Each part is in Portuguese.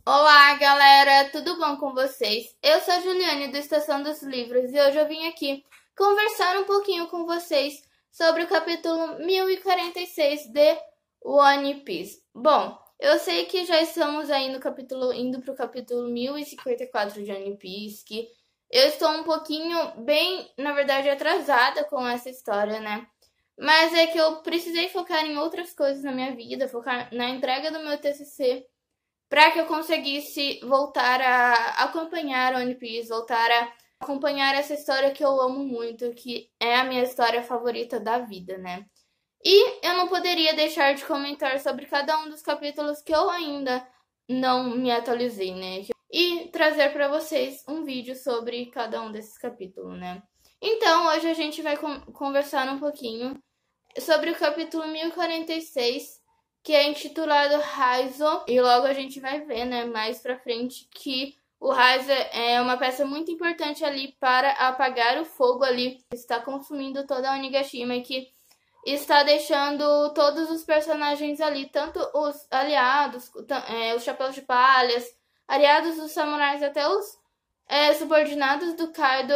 Olá, galera, tudo bom com vocês? Eu sou a Juliane do Estação dos Livros e hoje eu vim aqui conversar um pouquinho com vocês sobre o capítulo 1046 de One Piece. Bom, eu sei que já estamos aí no capítulo, indo para o capítulo 1054 de One Piece, que eu estou um pouquinho bem, na verdade, atrasada com essa história, né? Mas é que eu precisei focar em outras coisas na minha vida, focar na entrega do meu TCC, para que eu conseguisse voltar a acompanhar One Piece, voltar a acompanhar essa história que eu amo muito, que é a minha história favorita da vida, né? E eu não poderia deixar de comentar sobre cada um dos capítulos que eu ainda não me atualizei, né? E trazer para vocês um vídeo sobre cada um desses capítulos, né? Então, hoje a gente vai conversar um pouquinho sobre o capítulo 1046, que é intitulado Raizo, e logo a gente vai ver, né, mais pra frente, que o Raizo é uma peça muito importante ali para apagar o fogo ali que está consumindo toda a Onigashima e que está deixando todos os personagens ali, tanto os aliados, os chapéus de palhas, aliados dos samurais, até os subordinados do Kaido,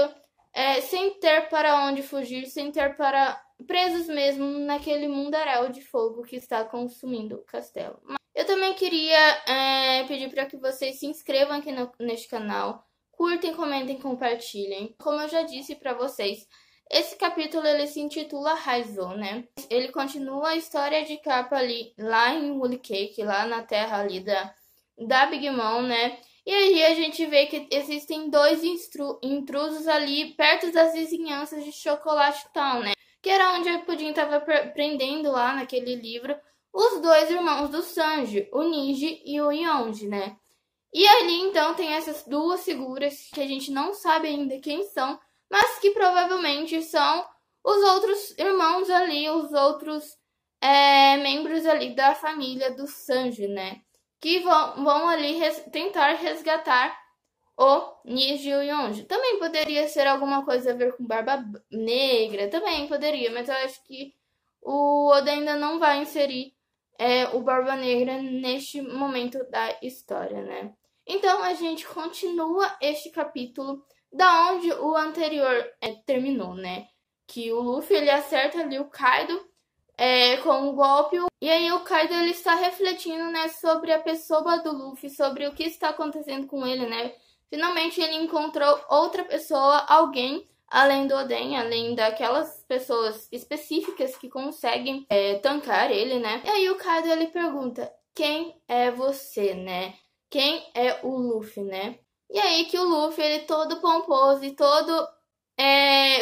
sem ter para onde fugir, sem ter para presos mesmo naquele mundaréu de fogo que está consumindo o castelo. Eu também queria pedir para que vocês se inscrevam aqui neste canal, curtem, comentem, compartilhem. Como eu já disse para vocês, esse capítulo ele se intitula Raizo, né? Ele continua a história de Capa ali, lá em Whole Cake, lá na terra ali da Big Mom, né? E aí a gente vê que existem dois intrusos ali perto das vizinhanças de Chocolate Town, né? Que era onde a Pudim estava prendendo lá naquele livro os dois irmãos do Sanji, o Niji e o Yonji, né? E ali então tem essas duas figuras que a gente não sabe ainda quem são, mas que provavelmente são os outros irmãos ali, os outros membros ali da família do Sanji, né? Que vão ali tentar resgatar o Niji e o Yonji. Também poderia ser alguma coisa a ver com Barba Negra, também poderia, mas eu acho que o Oda ainda não vai inserir o Barba Negra neste momento da história, né? Então a gente continua este capítulo da onde o anterior terminou, né? Que o Luffy ele acerta ali o Kaido com um golpe, e aí o Kaido ele está refletindo, né, sobre a pessoa do Luffy, sobre o que está acontecendo com ele, né? Finalmente ele encontrou outra pessoa, alguém além do Oden, além daquelas pessoas específicas que conseguem tancar ele, né? E aí o Kaido ele pergunta: quem é você, né? Quem é o Luffy, né? E aí que o Luffy, ele todo pomposo e todo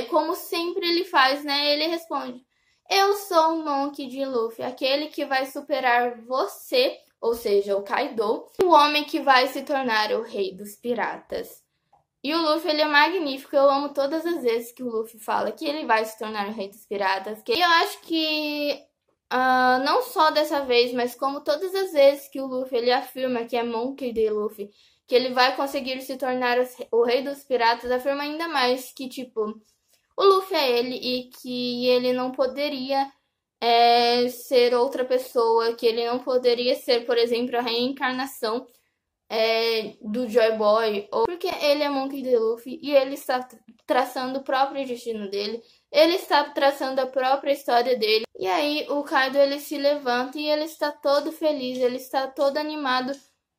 como sempre ele faz, né? Ele responde: eu sou o Monkey D. Luffy, aquele que vai superar você, ou seja, o Kaido, o homem que vai se tornar o rei dos piratas. E o Luffy, ele é magnífico, eu amo todas as vezes que o Luffy fala que ele vai se tornar o rei dos piratas. E eu acho que, não só dessa vez, mas como todas as vezes que o Luffy, ele afirma que é Monkey D. Luffy, que ele vai conseguir se tornar o rei dos piratas, afirma ainda mais que, tipo, o Luffy é ele e que ele não poderia ser outra pessoa, que ele não poderia ser, por exemplo, a reencarnação do Joy Boy, ou porque ele é Monkey D. Luffy e ele está traçando o próprio destino dele, ele está traçando a própria história dele. E aí o Kaido ele se levanta e ele está todo feliz, ele está todo animado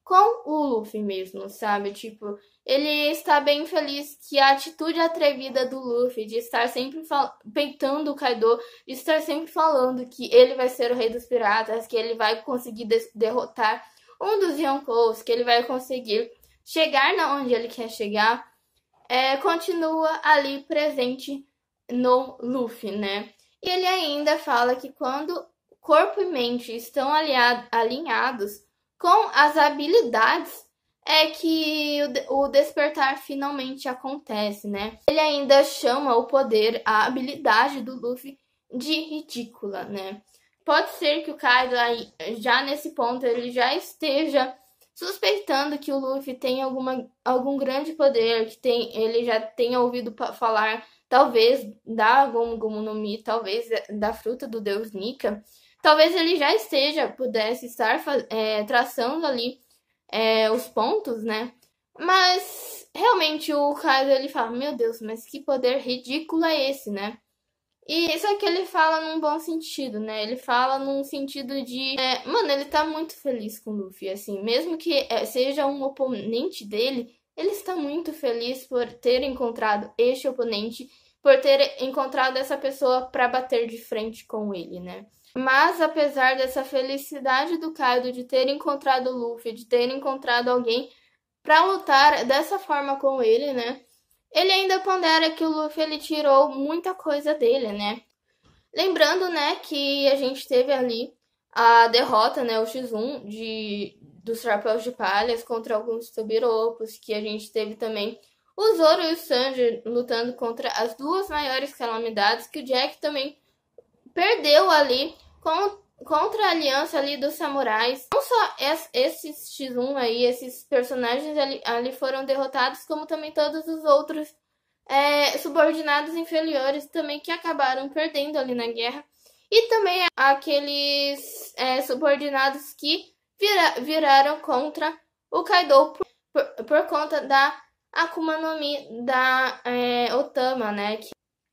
com o Luffy mesmo, sabe? Tipo, ele está bem feliz que a atitude atrevida do Luffy de estar sempre peitando o Kaido, de estar sempre falando que ele vai ser o rei dos piratas, que ele vai conseguir derrotar um dos Yonkous, que ele vai conseguir chegar na onde ele quer chegar, continua ali presente no Luffy, né? E ele ainda fala que quando corpo e mente estão alinhados com as habilidades, é que o despertar finalmente acontece, né? Ele ainda chama o poder, a habilidade do Luffy de ridícula, né? Pode ser que o Kaido, já nesse ponto, ele já esteja suspeitando que o Luffy tem algum grande poder, que ele já tenha ouvido falar, talvez, da Gomu Gomu no Mi, talvez da fruta do deus Nika. Talvez ele já pudesse estar traçando ali os pontos, né? Mas realmente o Kaido ele fala, meu Deus, mas que poder ridículo é esse, né? E isso aqui ele fala num bom sentido, né? Ele fala num sentido de... mano, ele tá muito feliz com o Luffy, assim. Mesmo que seja um oponente dele, ele está muito feliz por ter encontrado este oponente, por ter encontrado essa pessoa pra bater de frente com ele, né? Mas apesar dessa felicidade do Kaido de ter encontrado o Luffy, de ter encontrado alguém pra lutar dessa forma com ele, né? Ele ainda pondera que o Luffy ele tirou muita coisa dele, né? Lembrando, né, que a gente teve ali a derrota, né, o X1 dos Chapéus de Palhas contra alguns Tobiropos, que a gente teve também o Zoro e o Sanji lutando contra as duas maiores calamidades, que o Jack também perdeu ali contra a aliança ali dos samurais. Não só esses X1 aí, esses personagens ali foram derrotados, como também todos os outros subordinados inferiores também que acabaram perdendo ali na guerra. E também aqueles subordinados que viraram contra o Kaido por conta da Akuma no Mi da Otama, né?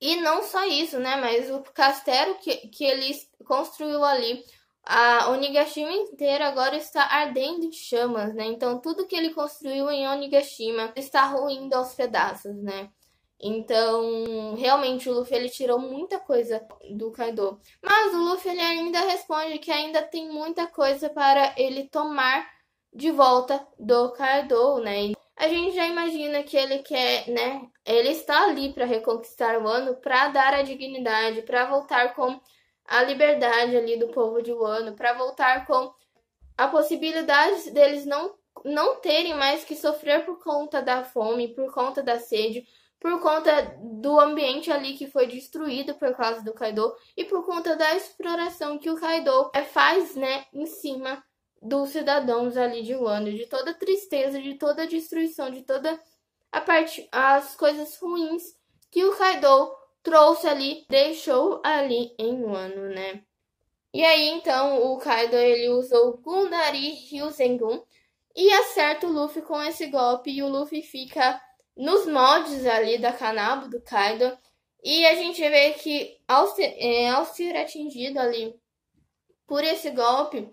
E não só isso, né? Mas o castelo que ele construiu ali, a Onigashima inteira agora está ardendo em chamas, né? Então tudo que ele construiu em Onigashima está ruindo aos pedaços, né? Então, realmente, o Luffy ele tirou muita coisa do Kaido. Mas o Luffy ele ainda responde que ainda tem muita coisa para ele tomar de volta do Kaido, né? A gente já imagina que ele quer, né? Ele está ali para reconquistar o Wano, para dar a dignidade, para voltar com a liberdade ali do povo de Wano, para voltar com a possibilidade deles não terem mais que sofrer por conta da fome, por conta da sede, por conta do ambiente ali que foi destruído por causa do Kaido e por conta da exploração que o Kaido faz, né, em cima dos cidadãos ali de Wano, de toda a tristeza, de toda a destruição, de toda as coisas ruins que o Kaido trouxe ali, deixou ali em Wano, né? E aí, então, o Kaido, ele usou o Gundari Ryuzengun e acerta o Luffy com esse golpe e o Luffy fica nos moldes ali da Kanabo do Kaido. E a gente vê que ao ser atingido ali por esse golpe,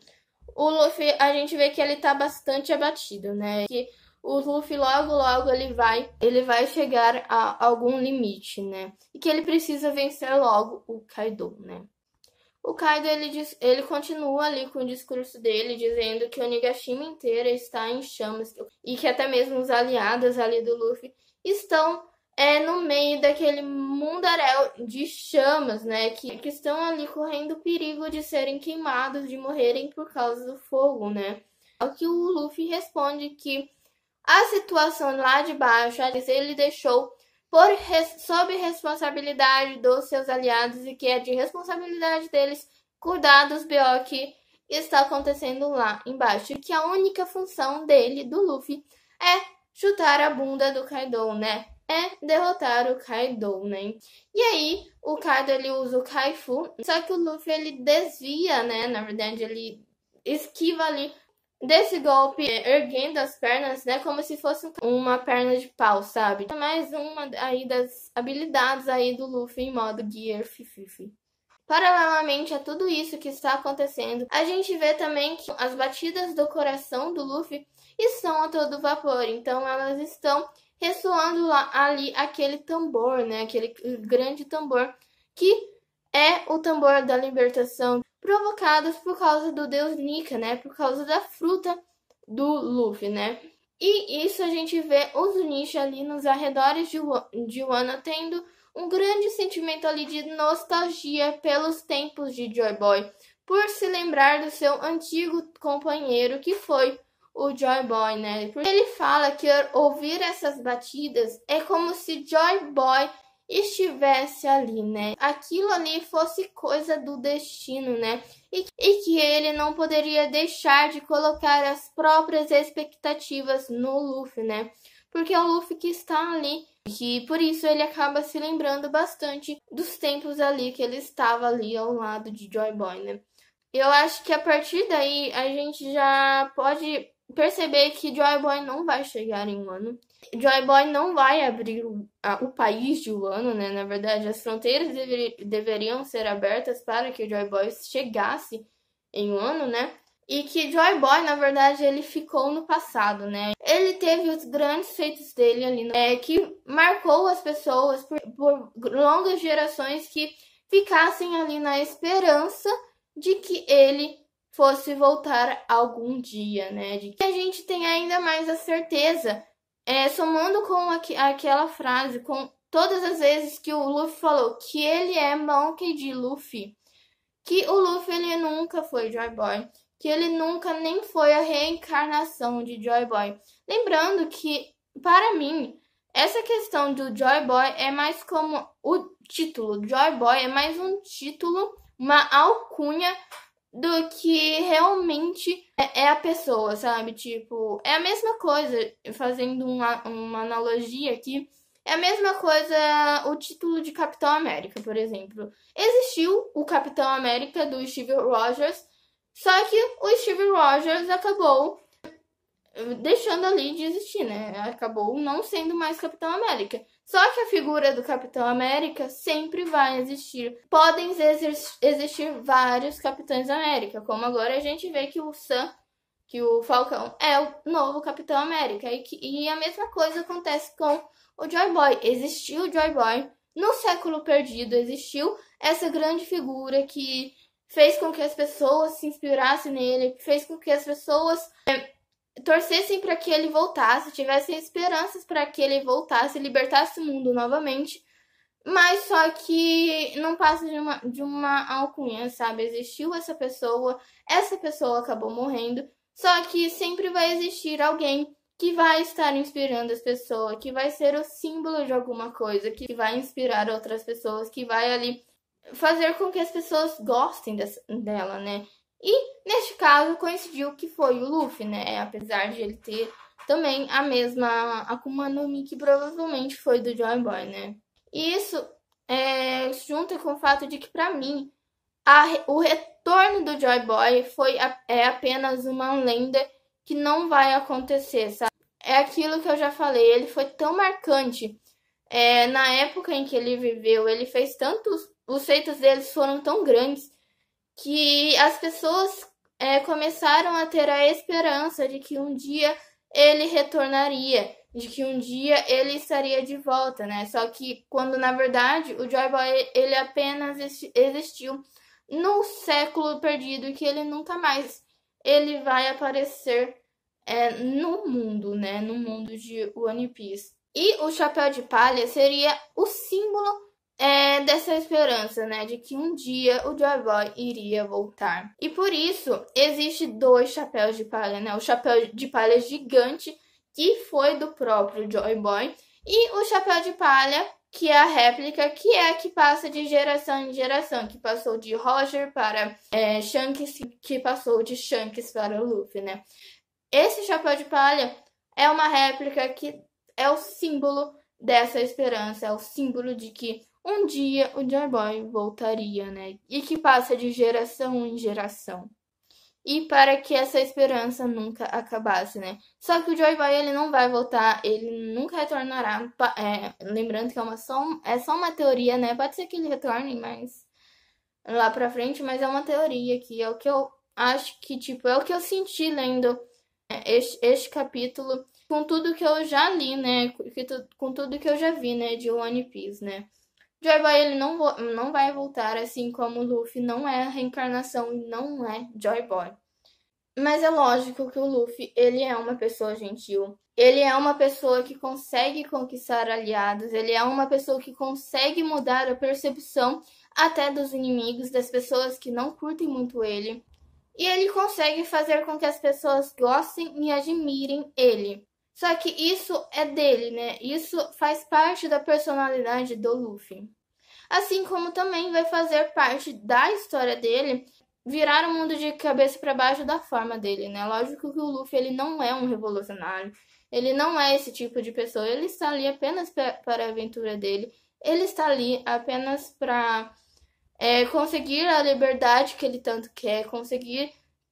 o Luffy, a gente vê que ele tá bastante abatido, né? Que o Luffy logo ele vai chegar a algum limite, né? E que ele precisa vencer logo o Kaido, né? O Kaido, ele continua ali com o discurso dele, dizendo que o Onigashima inteira está em chamas e que até mesmo os aliados ali do Luffy estão no meio daquele mundaréu de chamas, né? Que estão ali correndo perigo de serem queimados, de morrerem por causa do fogo, né? Ao que o Luffy responde que a situação lá de baixo, ele deixou sob responsabilidade dos seus aliados e que é de responsabilidade deles cuidar dos BO que está acontecendo lá embaixo. E que a única função dele, do Luffy, é chutar a bunda do Kaido, né? É derrotar o Kaido, né? E aí, o Kaido, ele usa o Kaifu, só que o Luffy, ele desvia, né? Na verdade, ele esquiva ali desse golpe, erguendo as pernas, né, como se fosse uma perna de pau, sabe? Mais uma aí das habilidades aí do Luffy em modo Gear 50. Paralelamente a tudo isso que está acontecendo, a gente vê também que as batidas do coração do Luffy estão a todo vapor, então elas estão ressoando ali aquele tambor, né, aquele grande tambor que é o tambor da libertação, provocados por causa do deus Nika, né? Por causa da fruta do Luffy, né? E isso a gente vê os Zunisha ali nos arredores de Wano tendo um grande sentimento ali de nostalgia pelos tempos de Joy Boy, por se lembrar do seu antigo companheiro que foi o Joy Boy, né? Porque ele fala que ouvir essas batidas é como se Joy Boy estivesse ali, né? Aquilo ali fosse coisa do destino, né? E que ele não poderia deixar de colocar as próprias expectativas no Luffy, né? Porque é o Luffy que está ali, que por isso ele acaba se lembrando bastante dos tempos ali que ele estava ali ao lado de Joy Boy, né? Eu acho que a partir daí a gente já pode perceber que Joy Boy não vai chegar em um ano. Joy Boy não vai abrir o país de Wano, né? Na verdade, as fronteiras deveriam ser abertas para que o Joy Boy chegasse em Wano, né? E que Joy Boy, na verdade, ele ficou no passado, né? Ele teve os grandes feitos dele ali, que marcou as pessoas por longas gerações que ficassem ali na esperança de que ele fosse voltar algum dia, né? De que a gente tem ainda mais a certeza, somando com aquela frase, com todas as vezes que o Luffy falou que ele é Monkey D. Luffy, que o Luffy ele nunca foi Joy Boy, que ele nunca nem foi a reencarnação de Joy Boy. Lembrando que, para mim, essa questão do Joy Boy é mais como o título. Joy Boy é mais um título, uma alcunha do que realmente é a pessoa, sabe? Tipo, é a mesma coisa, fazendo uma analogia aqui, é a mesma coisa o título de Capitão América, por exemplo. Existiu o Capitão América do Steve Rogers, só que o Steve Rogers acabou deixando ali de existir, né? Acabou não sendo mais Capitão América. Só que a figura do Capitão América sempre vai existir. Podem existir vários Capitães América, como agora a gente vê que o Sam, que o Falcão, é o novo Capitão América. E a mesma coisa acontece com o Joy Boy. Existiu o Joy Boy no século perdido, existiu essa grande figura que fez com que as pessoas se inspirassem nele, fez com que as pessoas torcessem para que ele voltasse, tivessem esperanças para que ele voltasse, libertasse o mundo novamente, mas só que não passa de uma alcunha, sabe? Existiu essa pessoa acabou morrendo, só que sempre vai existir alguém que vai estar inspirando as pessoas, que vai ser o símbolo de alguma coisa, que vai inspirar outras pessoas, que vai ali fazer com que as pessoas gostem dela, né? E, neste caso, coincidiu que foi o Luffy, né? Apesar de ele ter também a mesma Akuma no Mi, que provavelmente foi do Joy Boy, né? E isso junta com o fato de que, pra mim, o retorno do Joy Boy é apenas uma lenda que não vai acontecer, sabe? É aquilo que eu já falei, ele foi tão marcante. Na época em que ele viveu, ele fez tantos... Os feitos deles foram tão grandes que as pessoas começaram a ter a esperança de que um dia ele retornaria, de que um dia ele estaria de volta, né? Só que quando na verdade o Joy Boy ele apenas existiu no século perdido e que ele nunca mais ele vai aparecer no mundo, né? No mundo de One Piece. E o chapéu de palha seria o símbolo dessa esperança, né, de que um dia o Joy Boy iria voltar. E por isso, existe dois chapéus de palha, né, o chapéu de palha gigante, que foi do próprio Joy Boy, e o chapéu de palha, que é a réplica, que é a que passa de geração em geração, que passou de Roger para Shanks, que passou de Shanks para o Luffy, né. Esse chapéu de palha é uma réplica que é o símbolo dessa esperança, é o símbolo de que um dia o Joy Boy voltaria, né? E que passa de geração em geração. E para que essa esperança nunca acabasse, né? Só que o Joy Boy, ele não vai voltar, ele nunca retornará. Lembrando que é só uma teoria, né? Pode ser que ele retorne, mas lá pra frente, mas é uma teoria que é o que eu acho que, tipo, é o que eu senti lendo este capítulo, com tudo que eu já li, né? Com tudo que eu já vi, né? De One Piece, né? Joy Boy ele não vai voltar, assim como o Luffy não é a reencarnação e não é Joy Boy. Mas é lógico que o Luffy, ele é uma pessoa gentil. Ele é uma pessoa que consegue conquistar aliados. Ele é uma pessoa que consegue mudar a percepção até dos inimigos, das pessoas que não curtem muito ele. E ele consegue fazer com que as pessoas gostem e admirem ele. Só que isso é dele, né? Isso faz parte da personalidade do Luffy. Assim como também vai fazer parte da história dele virar o mundo de cabeça para baixo da forma dele, né? Lógico que o Luffy ele não é um revolucionário. Ele não é esse tipo de pessoa. Ele está ali apenas para a aventura dele. Ele está ali apenas para conseguir a liberdade que ele tanto quer, conseguir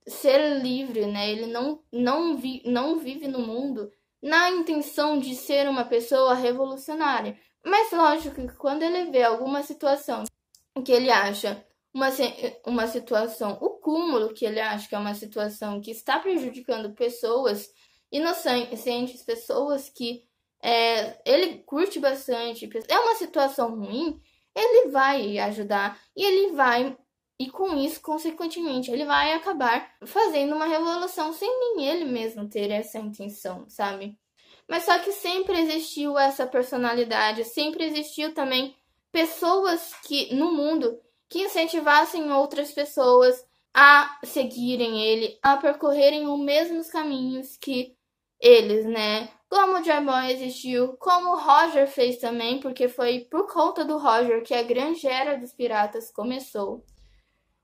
ser livre, né? Ele não vive no mundo na intenção de ser uma pessoa revolucionária. Mas lógico que quando ele vê alguma situação que ele acha uma situação, o cúmulo que ele acha que é uma situação que está prejudicando pessoas inocentes, pessoas que ele curte bastante, é uma situação ruim, ele vai ajudar e ele vai, e com isso, consequentemente, ele vai acabar fazendo uma revolução sem nem ele mesmo ter essa intenção, sabe? Mas só que sempre existiu essa personalidade, sempre existiu também pessoas que no mundo que incentivassem outras pessoas a seguirem ele, a percorrerem os mesmos caminhos que eles, né? Como o Joy Boy existiu, como o Roger fez também, porque foi por conta do Roger que a grande era dos piratas começou.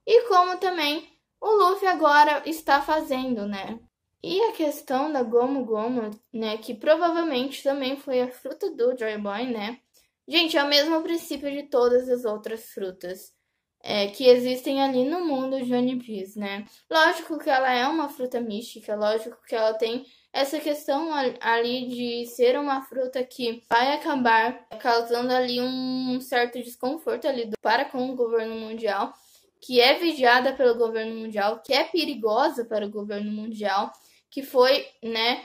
E como também o Luffy agora está fazendo, né? E a questão da Gomu Gomu, né, que provavelmente também foi a fruta do Joy Boy, né? Gente, é o mesmo princípio de todas as outras frutas que existem ali no mundo de One Piece, né? Lógico que ela é uma fruta mística, lógico que ela tem essa questão ali de ser uma fruta que vai acabar causando ali um certo desconforto ali para com o governo mundial, que é vigiada pelo governo mundial, que é perigosa para o governo mundial, que foi, né,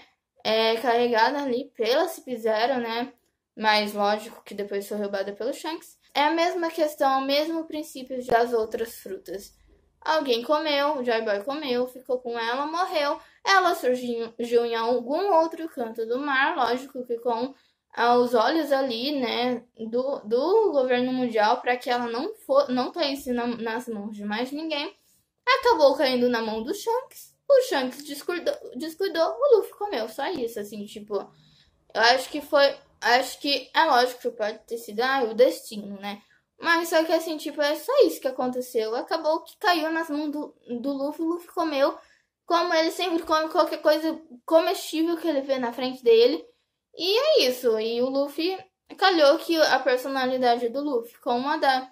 carregada ali pela Cip-Zero, né? Mas lógico que depois foi roubada pelo Shanks. É a mesma questão, o mesmo princípio das outras frutas. Alguém comeu, o Joy Boy comeu, ficou com ela, morreu. Ela surgiu em algum outro canto do mar, lógico que com os olhos ali, né, do governo mundial, para que ela não caísse nas mãos de mais ninguém. Acabou caindo na mão do Shanks. O Shanks descuidou, o Luffy comeu. Só isso, assim, tipo, eu acho que foi. Acho que é lógico que pode ter sido o destino, né? Mas só que assim, tipo, é só isso que aconteceu. Acabou que caiu nas mãos do Luffy. O Luffy comeu, como ele sempre come qualquer coisa comestível que ele vê na frente dele. E é isso. E o Luffy, calhou que a personalidade do Luffy com uma da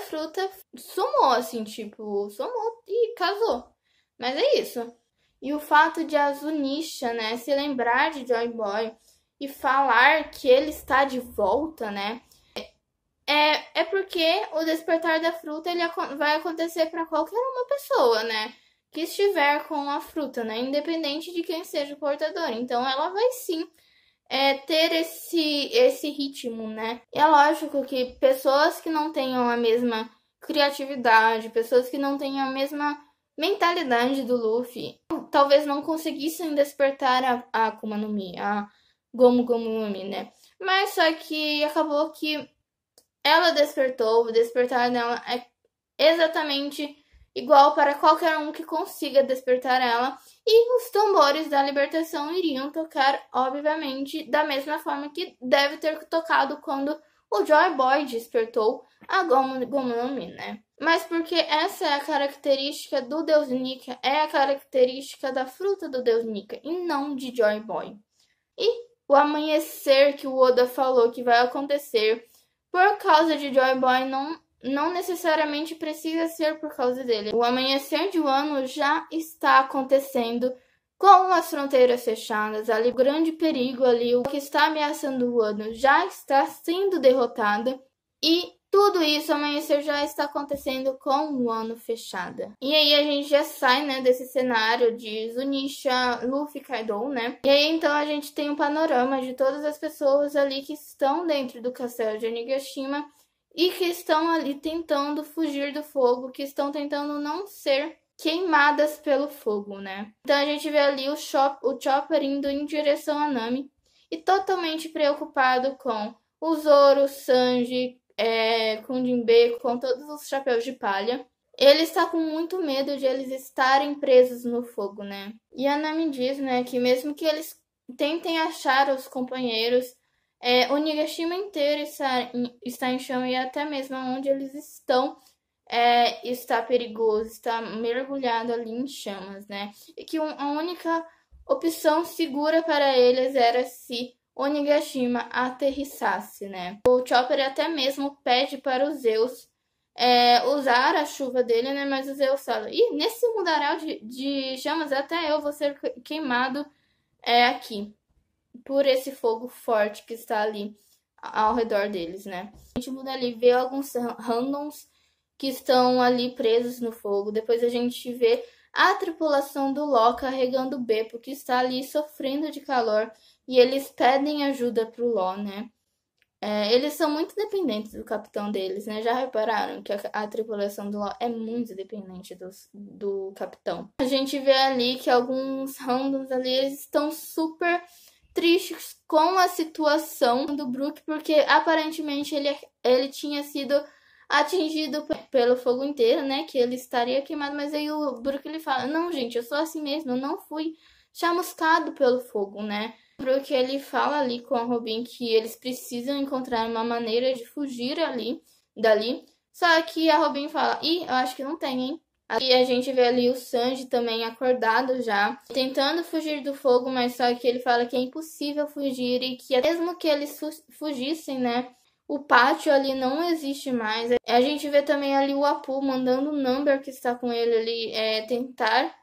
fruta somou, assim, tipo, somou e casou. Mas é isso. E o fato de a Zunisha, né, se lembrar de Joy Boy e falar que ele está de volta, né? É porque o despertar da fruta ele vai acontecer para qualquer uma pessoa, né? Que estiver com a fruta, né? Independente de quem seja o portador. Então ela vai sim ter esse ritmo, né? E é lógico que pessoas que não tenham a mesma criatividade, pessoas que não tenham a mesma mentalidade do Luffy, talvez não conseguissem despertar a Akuma no Mi, a Gomu Gomu no Mi, né? Mas só que acabou que ela despertou, o despertar dela é exatamente igual para qualquer um que consiga despertar ela, e os tambores da libertação iriam tocar, obviamente, da mesma forma que deve ter tocado quando o Joy Boy despertou a Gomu Gomu no Mi, né? Mas porque essa é a característica do Deus Nika, é a característica da fruta do Deus Nika, e não de Joy Boy. E o amanhecer que o Oda falou que vai acontecer por causa de Joy Boy não necessariamente precisa ser por causa dele. O amanhecer de Wano já está acontecendo com as fronteiras fechadas. Ali, o grande perigo ali, o que está ameaçando o Wano já está sendo derrotado. E tudo isso, o amanhecer já está acontecendo com o Wano fechada. E aí a gente já sai, né, desse cenário de Zunisha, Luffy, Kaido, né? E aí então a gente tem um panorama de todas as pessoas ali que estão dentro do castelo de Onigashima e que estão ali tentando fugir do fogo, que estão tentando não ser queimadas pelo fogo, né? Então a gente vê ali o Chopper indo em direção a Nami e totalmente preocupado com o Zoro, Sanji, com Jinbe, com todos os chapéus de palha. Ele está com muito medo de eles estarem presos no fogo, né? E a Nami diz, né, que mesmo que eles tentem achar os companheiros, o Onigashima inteiro está em chama e até mesmo onde eles estão está perigoso, está mergulhado ali em chamas, né? E que a única opção segura para eles era se Onigashima aterrissasse, né? O Chopper até mesmo pede para os Zeus usar a chuva dele, né? Mas o Zeus fala, e nesse mundaréu de chamas até eu vou ser queimado aqui por esse fogo forte que está ali ao redor deles, né? A gente muda ali, vê alguns randoms que estão ali presos no fogo. Depois a gente vê a tripulação do Law carregando o Beppo, que está ali sofrendo de calor, e eles pedem ajuda pro Law, né? Eles são muito dependentes do capitão deles, né? Já repararam que a tripulação do Law é muito dependente do capitão. A gente vê ali que alguns randoms ali eles estão super tristes com a situação do Brook, porque aparentemente ele tinha sido atingido pelo fogo inteiro, né? Que ele estaria queimado, mas aí o Brook ele fala, não, gente, eu sou assim mesmo, eu não fui chamuscado pelo fogo, né? O Brook ele fala ali com a Robin que eles precisam encontrar uma maneira de fugir dali. Só que a Robin fala, ih, eu acho que não tem, hein? E a gente vê ali o Sanji também acordado já, tentando fugir do fogo, mas só que ele fala que é impossível fugir e que mesmo que eles fugissem, né, o pátio ali não existe mais. A gente vê também ali o Apu mandando o Number que está com ele ali tentar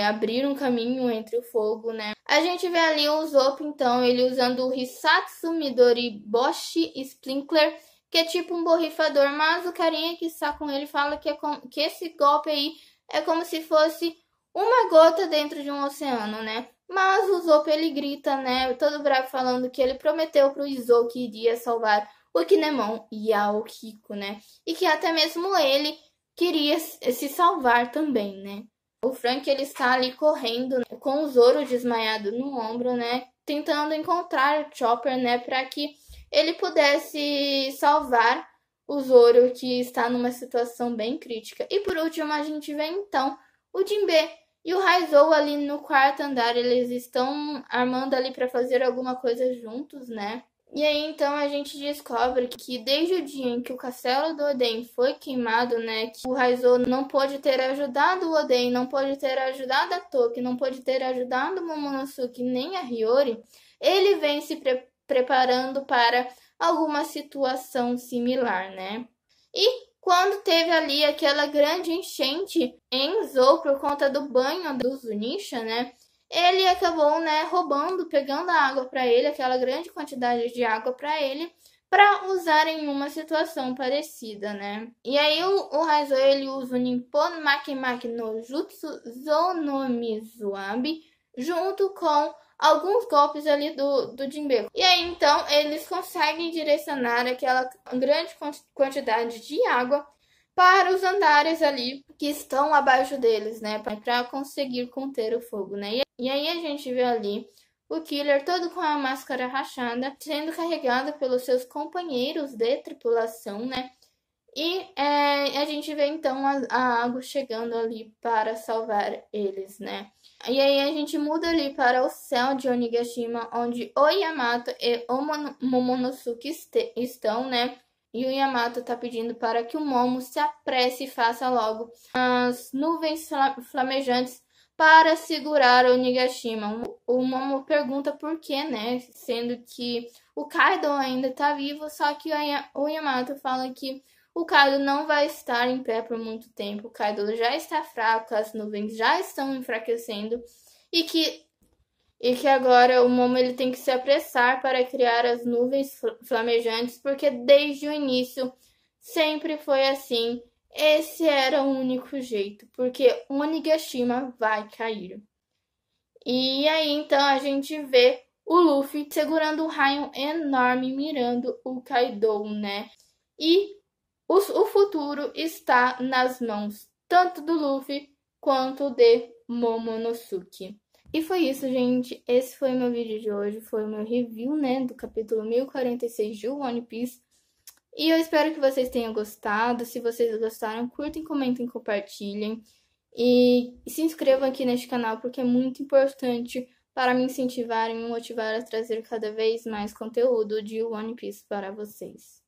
abrir um caminho entre o fogo, né. A gente vê ali o Usopp, então, ele usando o Hisatsu Midori Boshi Sprinkler, que é tipo um borrifador, mas o carinha que está com ele fala que esse golpe aí é como se fosse uma gota dentro de um oceano, né? Mas o Usopp ele grita, né, todo bravo falando que ele prometeu pro Izo que iria salvar o Kinemon e a Okiko, né? E que até mesmo ele queria se salvar também, né? O Frank ele está ali correndo, né, com o Zoro desmaiado no ombro, né? Tentando encontrar o Chopper, né, para que ele pudesse salvar o Zoro, que está numa situação bem crítica. E por último, a gente vê então o Jinbe e o Raizou ali no quarto andar. Eles estão armando ali para fazer alguma coisa juntos, né? E aí então a gente descobre que desde o dia em que o castelo do Oden foi queimado, né, que o Raizou não pôde ter ajudado o Oden, não pôde ter ajudado a Toki, não pôde ter ajudado o Momonosuke nem a Hiyori, ele vem se preparando para alguma situação similar, né? E quando teve ali aquela grande enchente em Zou por conta do banho do Zunisha, né? Ele acabou, né, roubando, pegando a água para ele, aquela grande quantidade de água para ele, para usar em uma situação parecida, né? E aí o Raizou ele usa o Nippon Makimaki no Jutsu Zonomizuabi junto com alguns golpes ali do Jinbe. E aí, então, eles conseguem direcionar aquela grande quantidade de água para os andares ali que estão abaixo deles, né? Para conseguir conter o fogo, né? E aí a gente vê ali o Killer todo com a máscara rachada, sendo carregado pelos seus companheiros de tripulação, né? E a gente vê então a água chegando ali para salvar eles, né? E aí a gente muda ali para o céu de Onigashima, onde o Yamato e o Momonosuke estão, né? E o Yamato tá pedindo para que o Momo se apresse e faça logo as nuvens flamejantes para segurar o Onigashima. O Momo pergunta por quê, né? Sendo que o Kaido ainda tá vivo, só que o Yamato fala que o Kaido não vai estar em pé por muito tempo. O Kaido já está fraco, as nuvens já estão enfraquecendo e que agora o Momo ele tem que se apressar para criar as nuvens flamejantes, porque desde o início sempre foi assim. Esse era o único jeito, porque Onigashima vai cair. E aí então a gente vê o Luffy segurando um raio enorme mirando o Kaido, né? E o futuro está nas mãos tanto do Luffy quanto de Momonosuke. E foi isso, gente. Esse foi o meu vídeo de hoje. Foi o meu review, né, do capítulo 1046 de One Piece. E eu espero que vocês tenham gostado. Se vocês gostaram, curtem, comentem, compartilhem. E se inscrevam aqui neste canal, porque é muito importante para me incentivar e me motivar a trazer cada vez mais conteúdo de One Piece para vocês.